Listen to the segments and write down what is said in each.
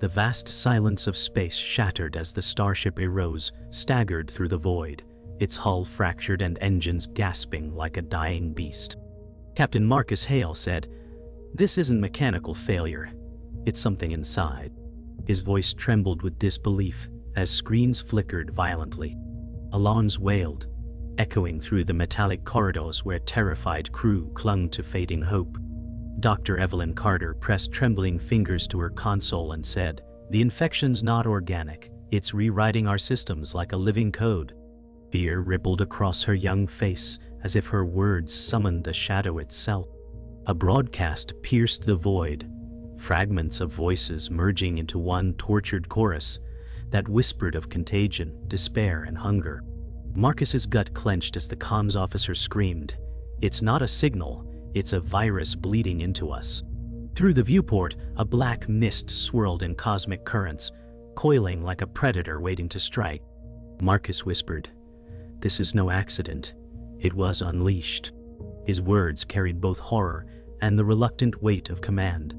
The vast silence of space shattered as the starship Erevos staggered through the void, its hull fractured and engines gasping like a dying beast. Captain Marcus Hale said, "This isn't mechanical failure. It's something inside." His voice trembled with disbelief as screens flickered violently. Alarms wailed, echoing through the metallic corridors where terrified crew clung to fading hope. Dr. Evelyn Carter pressed trembling fingers to her console and said, "The infection's not organic. It's rewriting our systems like a living code." Fear rippled across her young face as if her words summoned the shadow itself. A broadcast pierced the void, fragments of voices merging into one tortured chorus that whispered of contagion, despair, and hunger. Marcus's gut clenched as the comms officer screamed, "It's not a signal, it's a virus bleeding into us." Through the viewport, a black mist swirled in cosmic currents, coiling like a predator waiting to strike. Marcus whispered, "This is no accident. It was unleashed." His words carried both horror and the reluctant weight of command,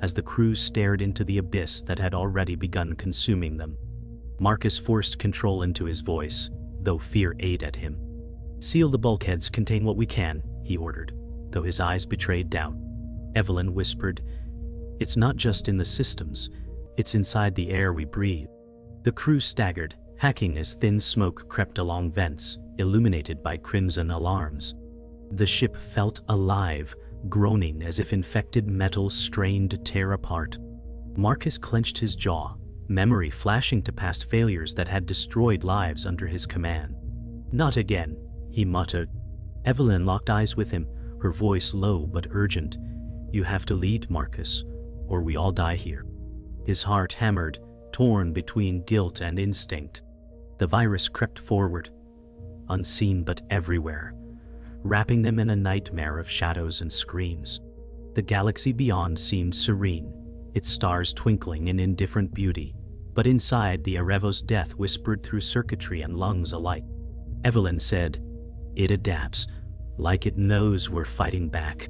as the crew stared into the abyss that had already begun consuming them. Marcus forced control into his voice, though fear ate at him. "Seal the bulkheads, contain what we can," he ordered, though his eyes betrayed doubt. Evelyn whispered, "It's not just in the systems, it's inside the air we breathe." The crew staggered, hacking as thin smoke crept along vents, illuminated by crimson alarms. The ship felt alive, groaning as if infected metal strained to tear apart. Marcus clenched his jaw, memory flashing to past failures that had destroyed lives under his command. "Not again," he muttered. Evelyn locked eyes with him, her voice low but urgent. "You have to lead, Marcus, or we all die here." His heart hammered, torn between guilt and instinct. The virus crept forward, unseen but everywhere, wrapping them in a nightmare of shadows and screams. The galaxy beyond seemed serene, its stars twinkling in indifferent beauty, but inside the Erevos death whispered through circuitry and lungs alike. Evelyn said, "It adapts, like it knows we're fighting back."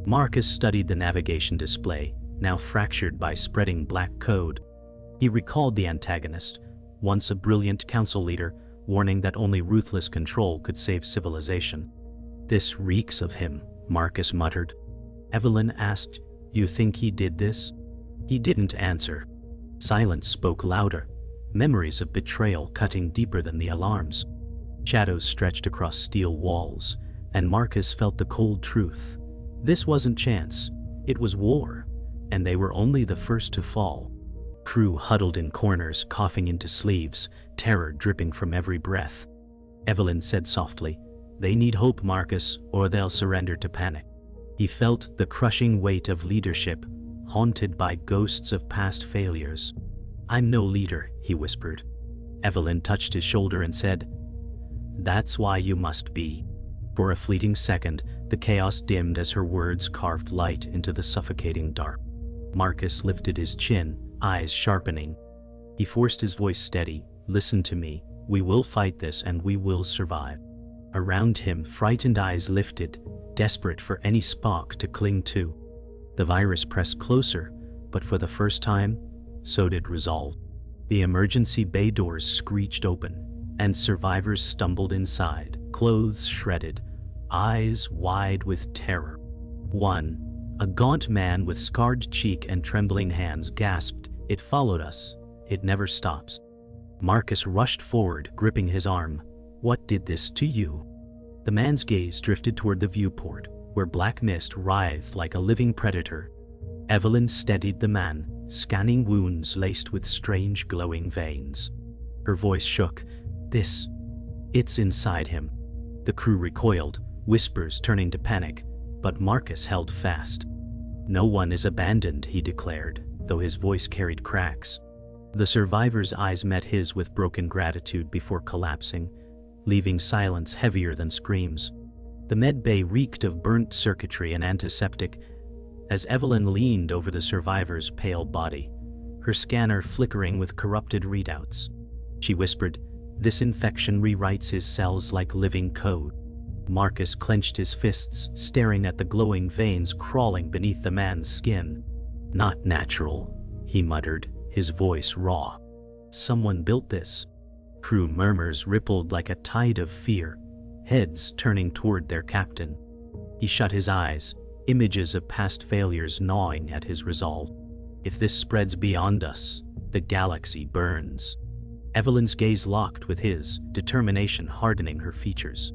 Marcus studied the navigation display, now fractured by spreading black code. He recalled the antagonist, once a brilliant council leader, warning that only ruthless control could save civilization. "This reeks of him," Marcus muttered. Evelyn asked, "You think he did this?" He didn't answer. Silence spoke louder, memories of betrayal cutting deeper than the alarms. Shadows stretched across steel walls, and Marcus felt the cold truth. This wasn't chance, it was war, and they were only the first to fall. Crew huddled in corners, coughing into sleeves, terror dripping from every breath. Evelyn said softly, "They need hope, Marcus, or they'll surrender to panic." He felt the crushing weight of leadership, haunted by ghosts of past failures. "I'm no leader," he whispered. Evelyn touched his shoulder and said, "That's why you must be." For a fleeting second, the chaos dimmed as her words carved light into the suffocating dark. Marcus lifted his chin, eyes sharpening. He forced his voice steady, "Listen to me, we will fight this and we will survive." Around him, frightened eyes lifted, desperate for any spark to cling to. The virus pressed closer, but for the first time, so did resolve. The emergency bay doors screeched open, and survivors stumbled inside, clothes shredded, eyes wide with terror. One, a gaunt man with scarred cheek and trembling hands, gasped, "It followed us. It never stops." Marcus rushed forward, gripping his arm. "What did this to you?" The man's gaze drifted toward the viewport, where black mist writhed like a living predator. Evelyn steadied the man, scanning wounds laced with strange glowing veins. Her voice shook. It's inside him." The crew recoiled, whispers turning to panic, but Marcus held fast. "No one is abandoned," he declared, though his voice carried cracks. The survivor's eyes met his with broken gratitude before collapsing, leaving silence heavier than screams. The med bay reeked of burnt circuitry and antiseptic as Evelyn leaned over the survivor's pale body, her scanner flickering with corrupted readouts. She whispered, "This infection rewrites his cells like living code." Marcus clenched his fists, staring at the glowing veins crawling beneath the man's skin. "Not natural," he muttered, his voice raw. Someone built this. Crew murmurs rippled like a tide of fear, heads turning toward their captain. He shut his eyes, images of past failures gnawing at his resolve. If this spreads beyond us, the galaxy burns. Evelyn's gaze locked with his, determination hardening her features.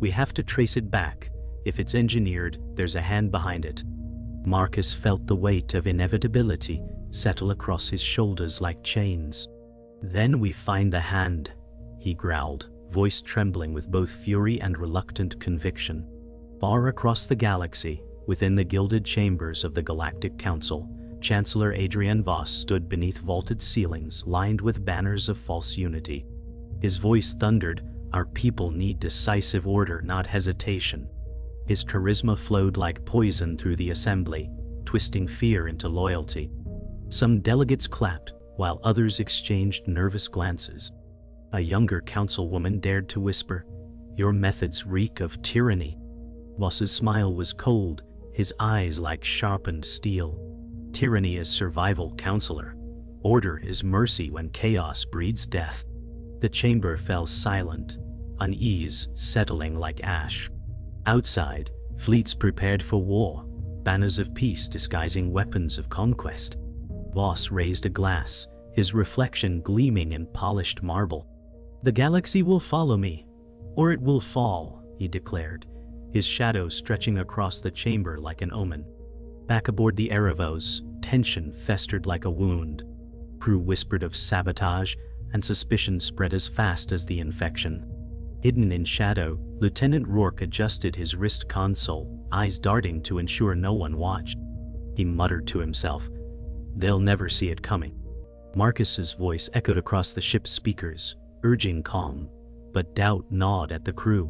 We have to trace it back. If it's engineered, there's a hand behind it. Marcus felt the weight of inevitability settle across his shoulders like chains. Then we find the hand, he growled, voice trembling with both fury and reluctant conviction. Far across the galaxy, within the gilded chambers of the Galactic Council, Chancellor Adrian Voss stood beneath vaulted ceilings lined with banners of false unity. His voice thundered, "Our people need decisive order, not hesitation." His charisma flowed like poison through the assembly, twisting fear into loyalty. Some delegates clapped, while others exchanged nervous glances. A younger councilwoman dared to whisper, "Your methods reek of tyranny." Voss's smile was cold, his eyes like sharpened steel. Tyranny is survival, counselor. Order is mercy when chaos breeds death. The chamber fell silent, unease settling like ash. Outside, fleets prepared for war, banners of peace disguising weapons of conquest. Voss raised a glass, his reflection gleaming in polished marble. "The galaxy will follow me, or it will fall," he declared, his shadow stretching across the chamber like an omen. Back aboard the Erevos, tension festered like a wound. Crew whispered of sabotage, and suspicion spread as fast as the infection. Hidden in shadow, Lieutenant Rourke adjusted his wrist console, eyes darting to ensure no one watched. He muttered to himself, "They'll never see it coming." Marcus's voice echoed across the ship's speakers, urging calm, but doubt gnawed at the crew.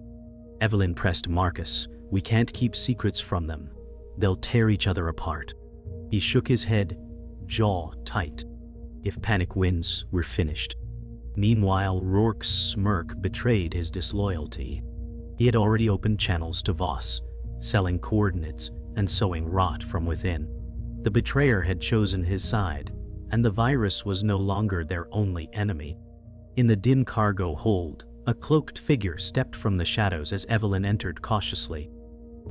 Evelyn pressed Marcus, "We can't keep secrets from them. They'll tear each other apart." He shook his head, jaw tight. "If panic wins, we're finished." Meanwhile, Rourke's smirk betrayed his disloyalty. He had already opened channels to Voss, selling coordinates and sowing rot from within. The betrayer had chosen his side, and the virus was no longer their only enemy. In the dim cargo hold, a cloaked figure stepped from the shadows as Evelyn entered cautiously.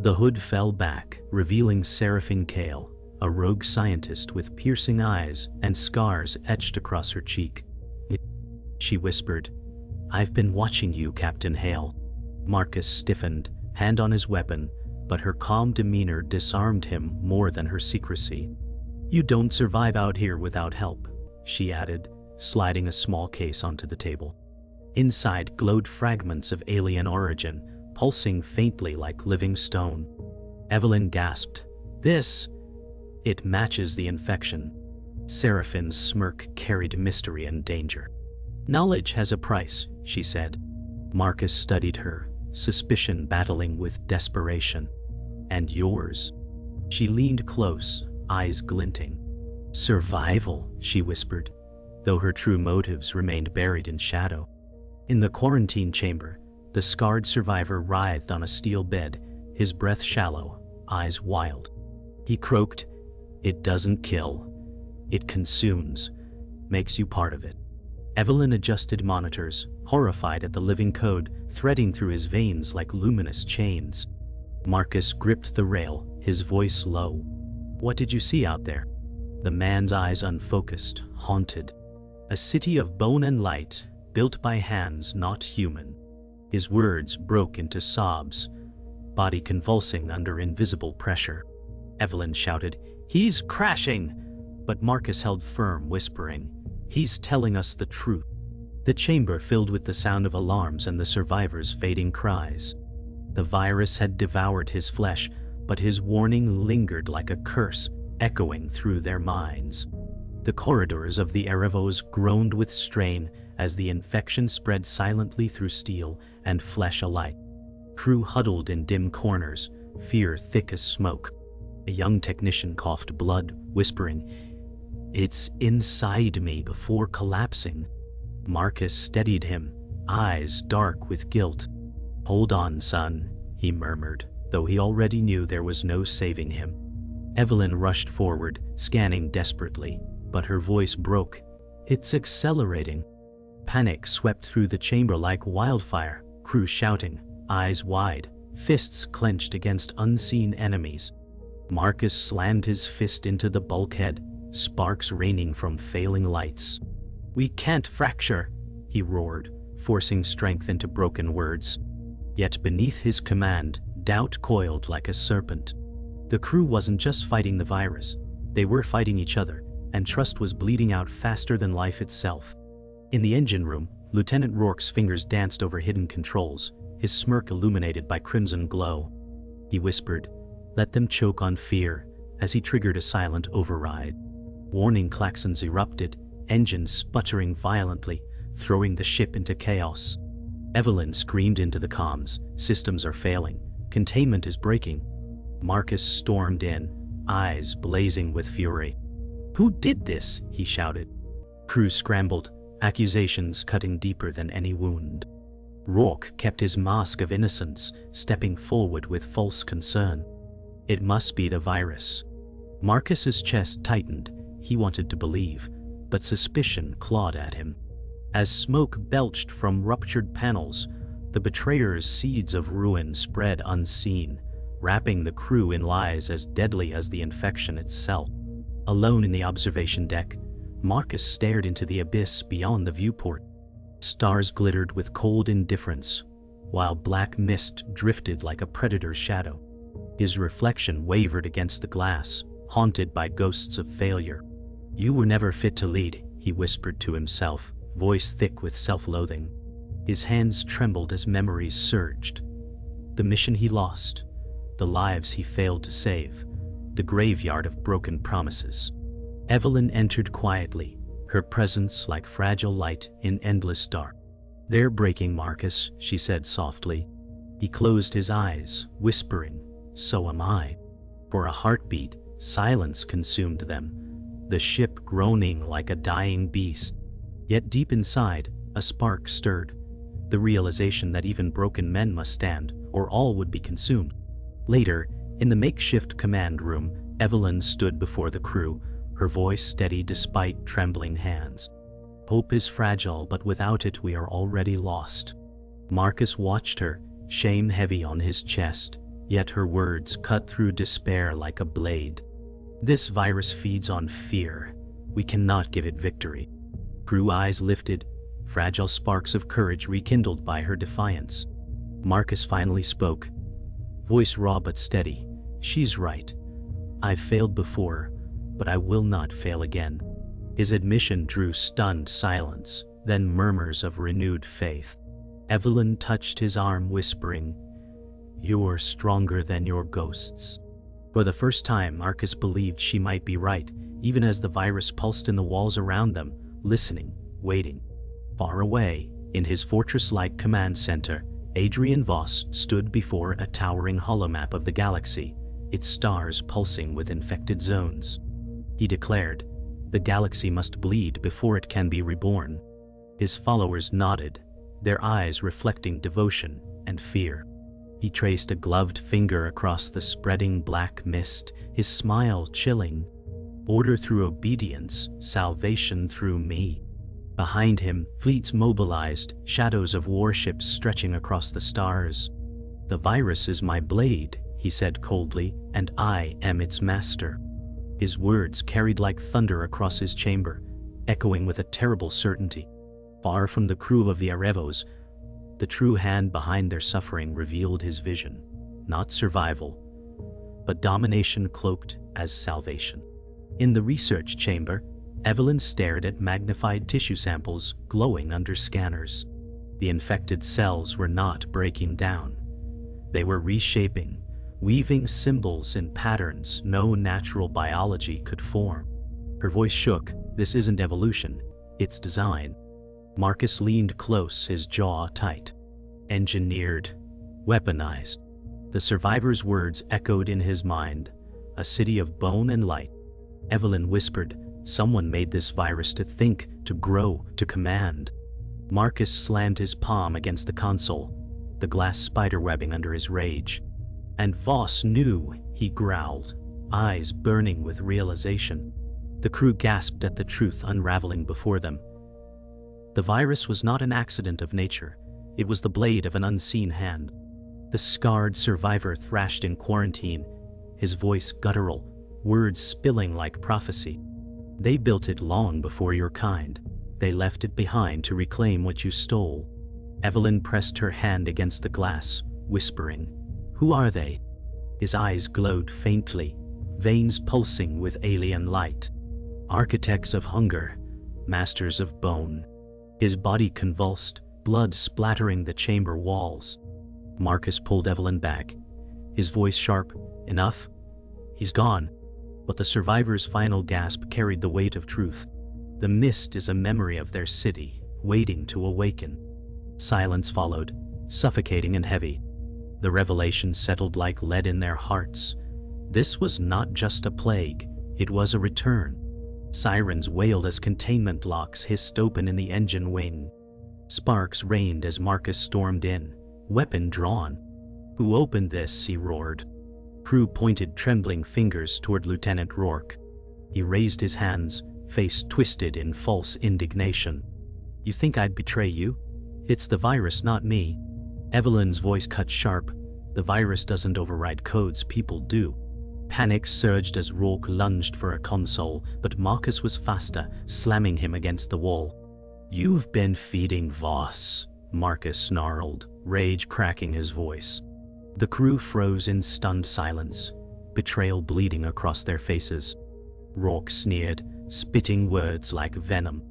The hood fell back, revealing Seraphine Kale, a rogue scientist with piercing eyes and scars etched across her cheek. She whispered, "I've been watching you, Captain Hale." Marcus stiffened, hand on his weapon, but her calm demeanor disarmed him more than her secrecy. "You don't survive out here without help," she added, sliding a small case onto the table. Inside glowed fragments of alien origin, pulsing faintly like living stone. Evelyn gasped, "This? It matches the infection." Seraphine's smirk carried mystery and danger. "Knowledge has a price," she said. Marcus studied her, suspicion battling with desperation. "And yours?" She leaned close, eyes glinting. "Survival," she whispered, though her true motives remained buried in shadow. In the quarantine chamber, the scarred survivor writhed on a steel bed, his breath shallow, eyes wild. He croaked, "It doesn't kill. It consumes, makes you part of it." Evelyn adjusted monitors, horrified at the living code threading through his veins like luminous chains. Marcus gripped the rail, his voice low. "What did you see out there?" The man's eyes unfocused, haunted. "A city of bone and light, built by hands not human." His words broke into sobs, body convulsing under invisible pressure. Evelyn shouted, "He's crashing!" But Marcus held firm, whispering, "He's telling us the truth." The chamber filled with the sound of alarms and the survivors' fading cries. The virus had devoured his flesh, but his warning lingered like a curse, echoing through their minds. The corridors of the Erevos groaned with strain as the infection spread silently through steel and flesh alike. Crew huddled in dim corners, fear thick as smoke. A young technician coughed blood, whispering, "It's inside me," before collapsing. Marcus steadied him, eyes dark with guilt. "Hold on, son," he murmured, though he already knew there was no saving him. Evelyn rushed forward, scanning desperately, but her voice broke. "It's accelerating." Panic swept through the chamber like wildfire, crew shouting, eyes wide, fists clenched against unseen enemies. Marcus slammed his fist into the bulkhead, sparks raining from failing lights. "We can't fracture," he roared, forcing strength into broken words. Yet beneath his command, doubt coiled like a serpent. The crew wasn't just fighting the virus, they were fighting each other, and trust was bleeding out faster than life itself. In the engine room, Lieutenant Rourke's fingers danced over hidden controls, his smirk illuminated by crimson glow. He whispered, "Let them choke on fear," as he triggered a silent override. Warning klaxons erupted, engines sputtering violently, throwing the ship into chaos. Evelyn screamed into the comms, "Systems are failing. Containment is breaking." Marcus stormed in, eyes blazing with fury. "Who did this?" he shouted. Crew scrambled, accusations cutting deeper than any wound. Rourke kept his mask of innocence, stepping forward with false concern. "It must be the virus." Marcus's chest tightened. He wanted to believe, but suspicion clawed at him. As smoke belched from ruptured panels, the betrayer's seeds of ruin spread unseen, wrapping the crew in lies as deadly as the infection itself. Alone in the observation deck, Marcus stared into the abyss beyond the viewport. Stars glittered with cold indifference, while black mist drifted like a predator's shadow. His reflection wavered against the glass, haunted by ghosts of failure. "You were never fit to lead," he whispered to himself, voice thick with self-loathing. His hands trembled as memories surged. The mission he lost, the lives he failed to save, the graveyard of broken promises. Evelyn entered quietly, her presence like fragile light in endless dark. "They're breaking, Marcus," she said softly. He closed his eyes, whispering, "So am I." For a heartbeat, silence consumed them, the ship groaning like a dying beast. Yet deep inside, a spark stirred, the realization that even broken men must stand, or all would be consumed. Later, in the makeshift command room, Evelyn stood before the crew, her voice steady despite trembling hands. "Hope is fragile, but without it we are already lost." Marcus watched her, shame heavy on his chest, yet her words cut through despair like a blade. "This virus feeds on fear. We cannot give it victory." Crew eyes lifted, fragile sparks of courage rekindled by her defiance. Marcus finally spoke, voice raw but steady. "She's right. I've failed before, but I will not fail again." His admission drew stunned silence, then murmurs of renewed faith. Evelyn touched his arm, whispering, "You're stronger than your ghosts." For the first time, Marcus believed she might be right, even as the virus pulsed in the walls around them, listening, waiting. Far away, in his fortress-like command center, Adrian Voss stood before a towering holomap of the galaxy, its stars pulsing with infected zones. He declared, "The galaxy must bleed before it can be reborn." His followers nodded, their eyes reflecting devotion and fear. He traced a gloved finger across the spreading black mist, his smile chilling. "Order through obedience, salvation through me." Behind him, fleets mobilized, shadows of warships stretching across the stars. "The virus is my blade," he said coldly, "and I am its master." His words carried like thunder across his chamber, echoing with a terrible certainty. Far from the crew of the Erevos, the true hand behind their suffering revealed his vision, not survival, but domination cloaked as salvation. In the research chamber, Evelyn stared at magnified tissue samples glowing under scanners. The infected cells were not breaking down. They were reshaping, weaving symbols in patterns no natural biology could form. Her voice shook. "This isn't evolution, it's design." Marcus leaned close, his jaw tight. "Engineered, weaponized." The survivor's words echoed in his mind, a city of bone and light. Evelyn whispered, "Someone made this virus to think, to grow, to command." Marcus slammed his palm against the console, the glass spiderwebbing under his rage. "And Voss knew," he growled, eyes burning with realization. The crew gasped at the truth unraveling before them. The virus was not an accident of nature. It was the blade of an unseen hand. The scarred survivor thrashed in quarantine, his voice guttural, words spilling like prophecy. They built it long before your kind. They left it behind to reclaim what you stole. Evelyn pressed her hand against the glass, whispering, "Who are they?" His eyes glowed faintly, veins pulsing with alien light. Architects of hunger, masters of bone. His body convulsed, blood splattering the chamber walls. Marcus pulled Evelyn back, his voice sharp. "Enough? He's gone." But the survivor's final gasp carried the weight of truth. The mist is a memory of their city, waiting to awaken. Silence followed, suffocating and heavy. The revelation settled like lead in their hearts. This was not just a plague, it was a return. Sirens wailed as containment locks hissed open in the engine wing. Sparks rained as Marcus stormed in, weapon drawn. "Who opened this?" he roared. Crew pointed trembling fingers toward Lieutenant Rourke. He raised his hands, face twisted in false indignation. "You think I'd betray you? It's the virus, not me." Evelyn's voice cut sharp. "The virus doesn't override codes, people do." Panic surged as Rourke lunged for a console, but Marcus was faster, slamming him against the wall. "You've been feeding Voss," Marcus snarled, rage cracking his voice. The crew froze in stunned silence, betrayal bleeding across their faces. Rourke sneered, spitting words like venom.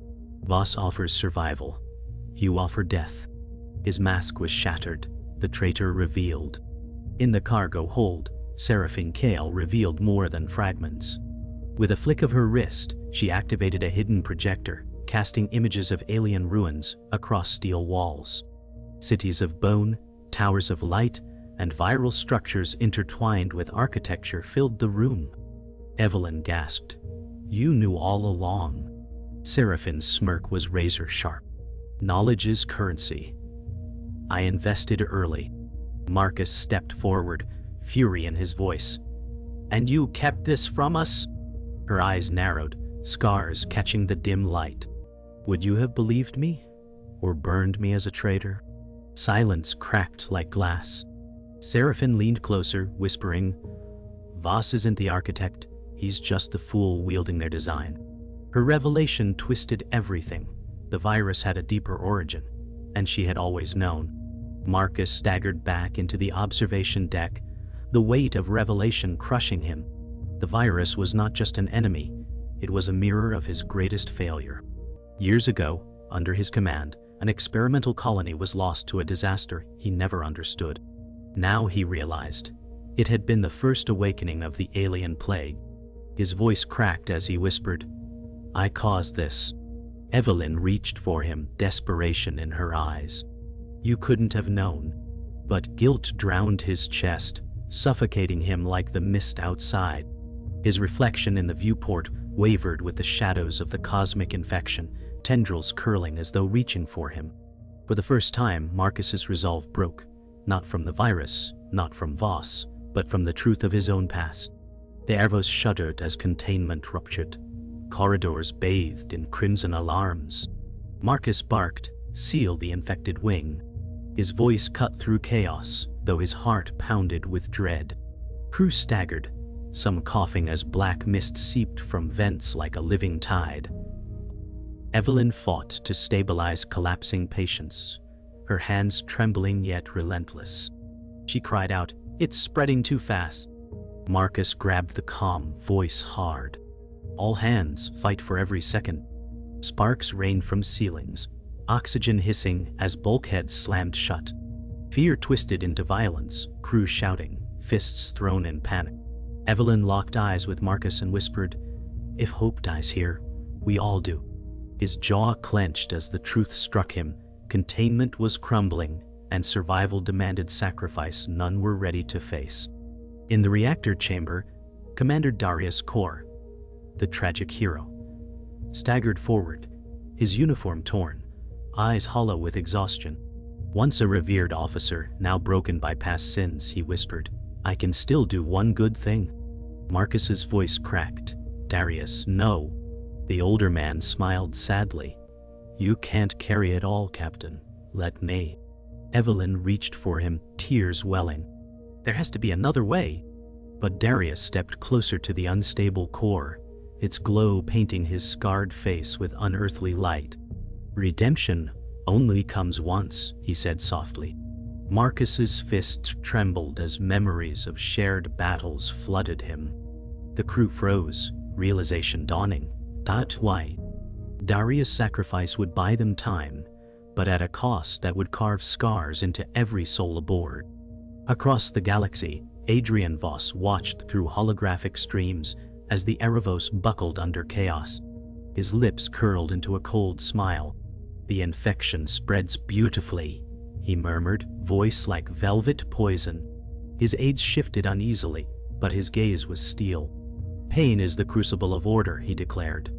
"Voss offers survival. You offer death." His mask was shattered, the traitor revealed. In the cargo hold, Evelyn Carter revealed more than fragments. With a flick of her wrist, she activated a hidden projector, casting images of alien ruins across steel walls. Cities of bone, towers of light, and viral structures intertwined with architecture filled the room. Evelyn gasped. "You knew all along." Seraphine's smirk was razor sharp. "Knowledge is currency. I invested early." Marcus stepped forward, fury in his voice. "And you kept this from us?" Her eyes narrowed, scars catching the dim light. "Would you have believed me? Or burned me as a traitor?" Silence cracked like glass. Seraphine leaned closer, whispering, "Voss isn't the architect, he's just the fool wielding their design." Her revelation twisted everything. The virus had a deeper origin, and she had always known. Marcus staggered back into the observation deck, the weight of revelation crushing him. The virus was not just an enemy, it was a mirror of his greatest failure. Years ago, under his command, an experimental colony was lost to a disaster he never understood. Now he realized, it had been the first awakening of the alien plague. His voice cracked as he whispered, "I caused this." Evelyn reached for him, desperation in her eyes. "You couldn't have known." But guilt drowned his chest, suffocating him like the mist outside. His reflection in the viewport wavered with the shadows of the cosmic infection, tendrils curling as though reaching for him. For the first time, Marcus's resolve broke, not from the virus, not from Voss, but from the truth of his own past. The Erevos shuddered as containment ruptured. Corridors bathed in crimson alarms. Marcus barked, "Seal the infected wing." His voice cut through chaos, though his heart pounded with dread. Crew staggered, some coughing as black mist seeped from vents like a living tide. Evelyn fought to stabilize collapsing patients, her hands trembling yet relentless. She cried out, "It's spreading too fast." Marcus grabbed the calm, voice hard. "All hands, fight for every second." Sparks rained from ceilings, oxygen hissing as bulkheads slammed shut. Fear twisted into violence, crew shouting, fists thrown in panic. Evelyn locked eyes with Marcus and whispered, "If hope dies here, we all do." His jaw clenched as the truth struck him. Containment was crumbling, and survival demanded sacrifice none were ready to face. In the reactor chamber, Commander Darius Kor, the tragic hero, staggered forward, his uniform torn, eyes hollow with exhaustion. Once a revered officer, now broken by past sins, he whispered, "I can still do one good thing." Marcus's voice cracked. "Darius, no." The older man smiled sadly. You can't carry it all, Captain. Let me. Evelyn reached for him, tears welling. There has to be another way. But Darius stepped closer to the unstable core, its glow painting his scarred face with unearthly light. Redemption only comes once, he said softly. Marcus's fists trembled as memories of shared battles flooded him. The crew froze, realization dawning. That's why. Darius' sacrifice would buy them time, but at a cost that would carve scars into every soul aboard. Across the galaxy, Adrian Voss watched through holographic streams as the Erevos buckled under chaos. His lips curled into a cold smile. The infection spreads beautifully, he murmured, voice like velvet poison. His aides shifted uneasily, but his gaze was steel. Pain is the crucible of order, he declared.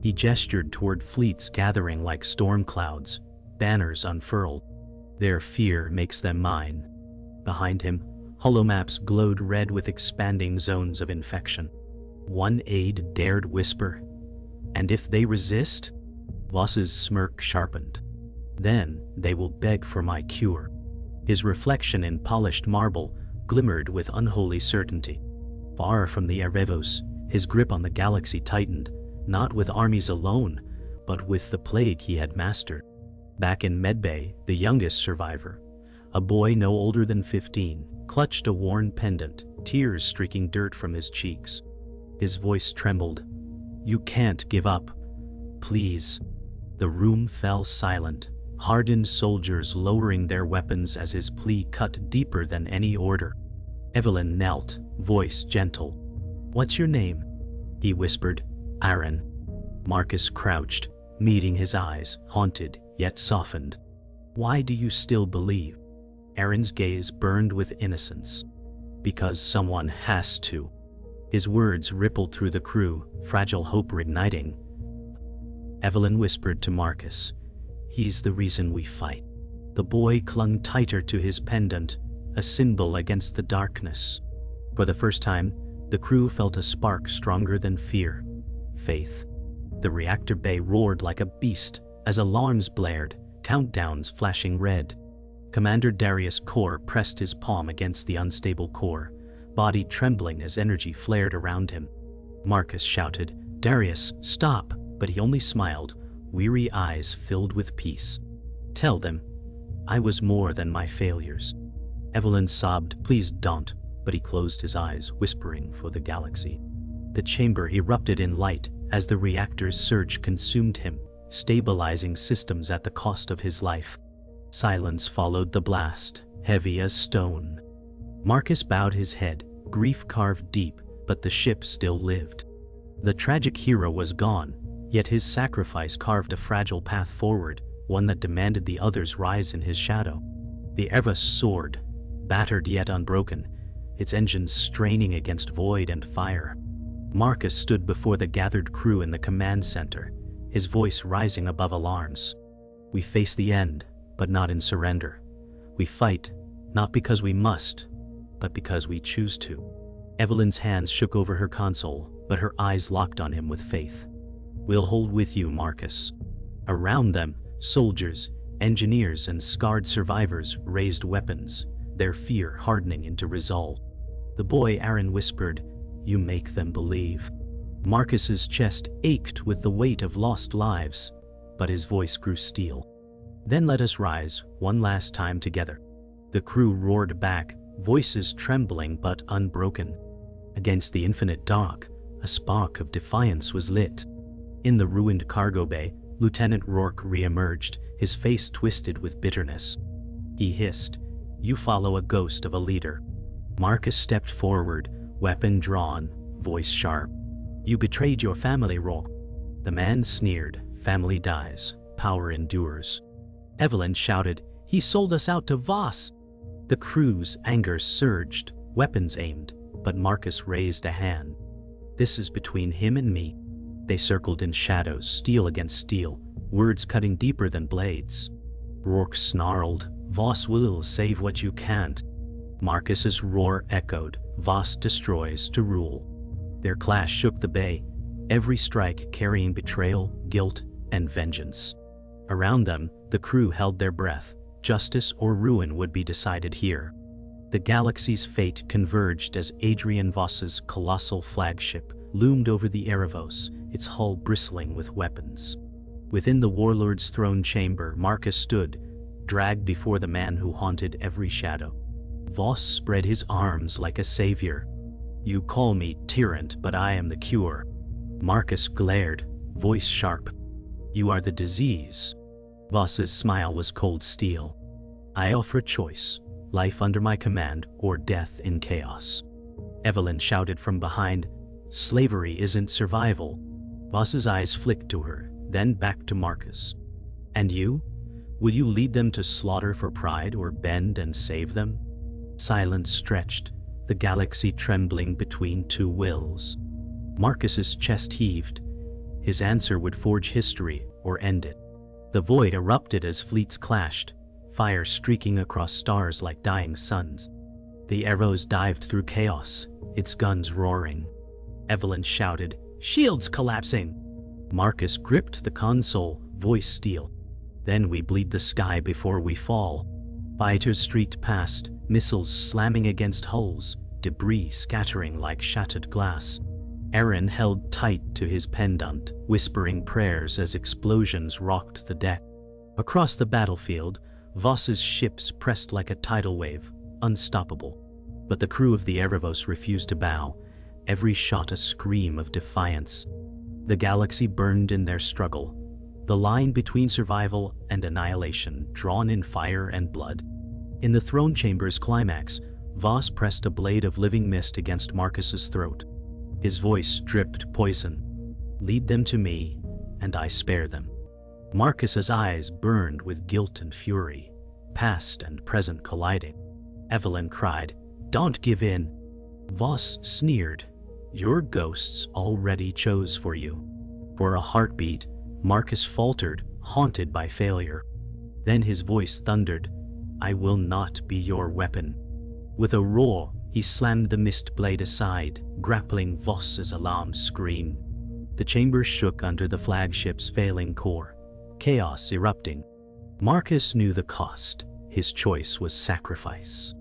He gestured toward fleets gathering like storm clouds, banners unfurled. Their fear makes them mine. Behind him, holomaps glowed red with expanding zones of infection. One aide dared whisper, "And if they resist?" Voss's smirk sharpened. "Then they will beg for my cure." His reflection in polished marble glimmered with unholy certainty. Far from the Erevos, his grip on the galaxy tightened, not with armies alone, but with the plague he had mastered. Back in Medbay, the youngest survivor, a boy no older than 15, clutched a worn pendant, tears streaking dirt from his cheeks. His voice trembled. "You can't give up. Please." The room fell silent, hardened soldiers lowering their weapons as his plea cut deeper than any order. Evelyn knelt, voice gentle. "What's your name?" he whispered. "Aaron." Marcus crouched, meeting his eyes, haunted, yet softened. "Why do you still believe?" Aaron's gaze burned with innocence. "Because someone has to." His words rippled through the crew, fragile hope reigniting. Evelyn whispered to Marcus, "He's the reason we fight." The boy clung tighter to his pendant, a symbol against the darkness. For the first time, the crew felt a spark stronger than fear. Faith. The reactor bay roared like a beast as alarms blared, countdowns flashing red. Commander Darius Core pressed his palm against the unstable core, body trembling as energy flared around him. Marcus shouted, "Darius, stop!" but he only smiled, weary eyes filled with peace. "Tell them, I was more than my failures." Evelyn sobbed, "Please don't," but he closed his eyes, whispering for the galaxy. The chamber erupted in light as the reactor's surge consumed him, stabilizing systems at the cost of his life. Silence followed the blast, heavy as stone. Marcus bowed his head, grief carved deep, but the ship still lived. The tragic hero was gone, yet his sacrifice carved a fragile path forward, one that demanded the others rise in his shadow. The Erevos soared, battered yet unbroken, its engines straining against void and fire. Marcus stood before the gathered crew in the command center, his voice rising above alarms. "We face the end, but not in surrender. We fight, not because we must, but because we choose to." Evelyn's hands shook over her console, but her eyes locked on him with faith. "We'll hold with you, Marcus." Around them, soldiers, engineers, and scarred survivors raised weapons, their fear hardening into resolve. The boy Aaron whispered, "You make them believe." Marcus's chest ached with the weight of lost lives, but his voice grew steel. "Then let us rise, one last time together." The crew roared back, voices trembling but unbroken. Against the infinite dark, a spark of defiance was lit. In the ruined cargo bay, Lieutenant Rourke re-emerged, his face twisted with bitterness. He hissed, "You follow a ghost of a leader." Marcus stepped forward, weapon drawn, voice sharp. "You betrayed your family, Rourke." The man sneered, "Family dies, power endures." Evelyn shouted, "He sold us out to Voss!" The crew's anger surged, weapons aimed, but Marcus raised a hand. "This is between him and me." They circled in shadows, steel against steel, words cutting deeper than blades. Rourke snarled, "Voss will save what you can't." Marcus's roar echoed, "Voss destroys to rule." Their clash shook the bay, every strike carrying betrayal, guilt, and vengeance. Around them, the crew held their breath. Justice or ruin would be decided here. The galaxy's fate converged as Adrian Voss's colossal flagship loomed over the Erevos, its hull bristling with weapons. Within the warlord's throne chamber, Marcus stood, dragged before the man who haunted every shadow. Voss spread his arms like a savior. "You call me tyrant, but I am the cure." Marcus glared, voice sharp. "You are the disease." Voss's smile was cold steel. "I offer a choice, life under my command or death in chaos." Evelyn shouted from behind, "Slavery isn't survival." Voss's eyes flicked to her, then back to Marcus. "And you? Will you lead them to slaughter for pride or bend and save them?" Silence stretched, the galaxy trembling between two wills. Marcus's chest heaved. His answer would forge history or end it. The void erupted as fleets clashed, fire streaking across stars like dying suns. The Erevos dived through chaos, its guns roaring. Evelyn shouted, "Shields collapsing!" Marcus gripped the console, voice steel. "Then we bleed the sky before we fall." Fighters streaked past, missiles slamming against hulls, debris scattering like shattered glass. Aaron held tight to his pendant, whispering prayers as explosions rocked the deck. Across the battlefield, Voss's ships pressed like a tidal wave, unstoppable. But the crew of the Erevos refused to bow, every shot a scream of defiance. The galaxy burned in their struggle, the line between survival and annihilation drawn in fire and blood. In the throne chamber's climax, Voss pressed a blade of living mist against Marcus's throat. His voice dripped poison. "Lead them to me, and I spare them." Marcus's eyes burned with guilt and fury, past and present colliding. Evelyn cried, "Don't give in." Voss sneered, "Your ghosts already chose for you." For a heartbeat, Marcus faltered, haunted by failure. Then his voice thundered, "I will not be your weapon." With a roar, he slammed the mist blade aside, grappling Voss's alarm scream. The chamber shook under the flagship's failing core, chaos erupting. Marcus knew the cost. His choice was sacrifice.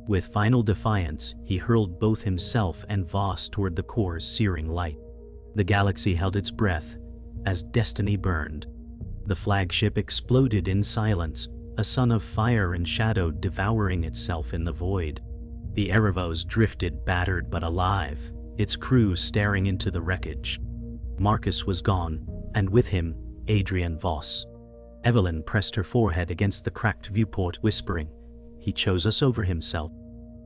With final defiance, he hurled both himself and Voss toward the core's searing light. The galaxy held its breath as destiny burned. The flagship exploded in silence, a sun of fire and shadow devouring itself in the void. The Erevos drifted battered but alive, its crew staring into the wreckage. Marcus was gone, and with him, Adrian Voss. Evelyn pressed her forehead against the cracked viewport, whispering, "He chose us over himself."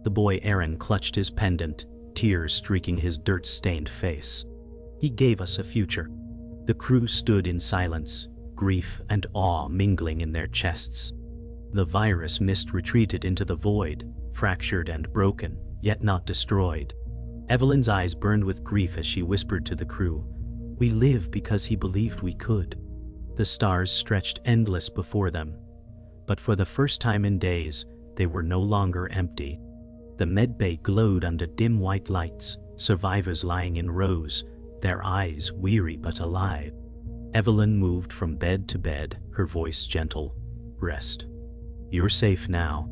The boy Aaron clutched his pendant, tears streaking his dirt-stained face. "He gave us a future." The crew stood in silence, grief and awe mingling in their chests. The virus mist retreated into the void, fractured and broken, yet not destroyed. Evelyn's eyes burned with grief as she whispered to the crew, "We live because he believed we could." The stars stretched endless before them, but for the first time in days, they were no longer empty. The medbay glowed under dim white lights, survivors lying in rows, their eyes weary but alive. Evelyn moved from bed to bed, her voice gentle, "Rest. You're safe now."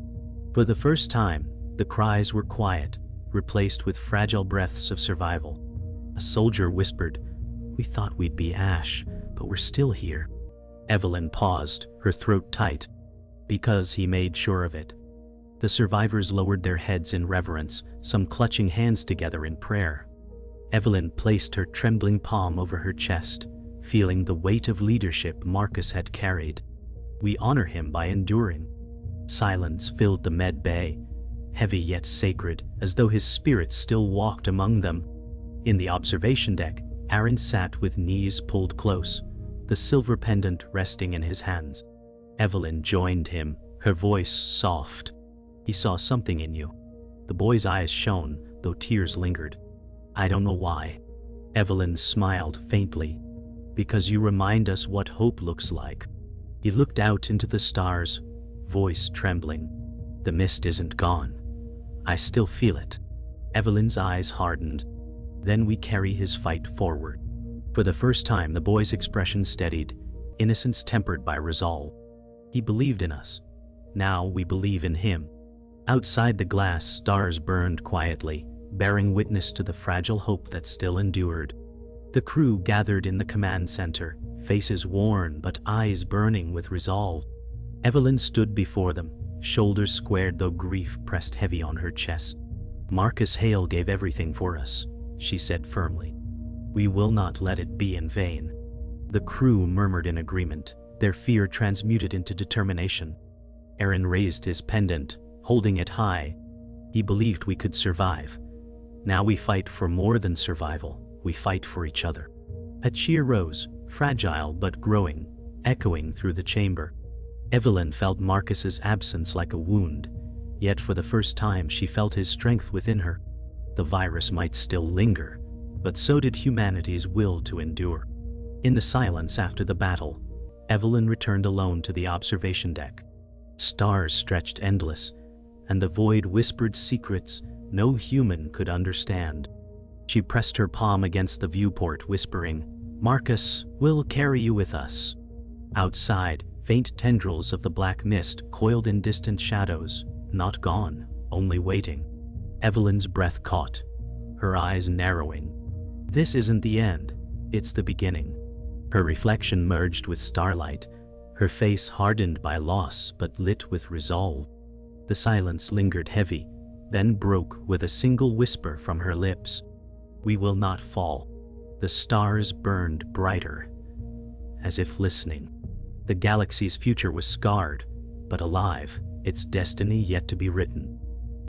For the first time, the cries were quiet, replaced with fragile breaths of survival. A soldier whispered, "We thought we'd be ash, but we're still here." Evelyn paused, her throat tight. "Because he made sure of it." The survivors lowered their heads in reverence, some clutching hands together in prayer. Evelyn placed her trembling palm over her chest, feeling the weight of leadership Marcus had carried. "We honor him by enduring." Silence filled the med bay, heavy yet sacred, as though his spirit still walked among them. In the observation deck, Aaron sat with knees pulled close, the silver pendant resting in his hands. Evelyn joined him, her voice soft. "He saw something in you." The boy's eyes shone, though tears lingered. "I don't know why." Evelyn smiled faintly. "Because you remind us what hope looks like." He looked out into the stars, voice trembling. "The mist isn't gone. I still feel it." Evelyn's eyes hardened. "Then we carry his fight forward." For the first time, the boy's expression steadied, innocence tempered by resolve. He believed in us. Now we believe in him. Outside the glass, stars burned quietly, bearing witness to the fragile hope that still endured. The crew gathered in the command center, faces worn but eyes burning with resolve. Evelyn stood before them, shoulders squared though grief pressed heavy on her chest. "Marcus Hale gave everything for us," she said firmly. "We will not let it be in vain." The crew murmured in agreement, their fear transmuted into determination. Aaron raised his pendant, holding it high. He believed we could survive. Now we fight for more than survival, we fight for each other. A cheer rose, fragile but growing, echoing through the chamber. Evelyn felt Marcus's absence like a wound, yet for the first time she felt his strength within her. The virus might still linger, but so did humanity's will to endure. In the silence after the battle, Evelyn returned alone to the observation deck. Stars stretched endless, and the void whispered secrets no human could understand. She pressed her palm against the viewport, whispering, "Marcus, we'll carry you with us." Outside, faint tendrils of the black mist coiled in distant shadows, not gone, only waiting. Evelyn's breath caught, her eyes narrowing. This isn't the end, it's the beginning. Her reflection merged with starlight, her face hardened by loss but lit with resolve. The silence lingered heavy, then broke with a single whisper from her lips. "We will not fall." The stars burned brighter, as if listening. The galaxy's future was scarred, but alive, its destiny yet to be written.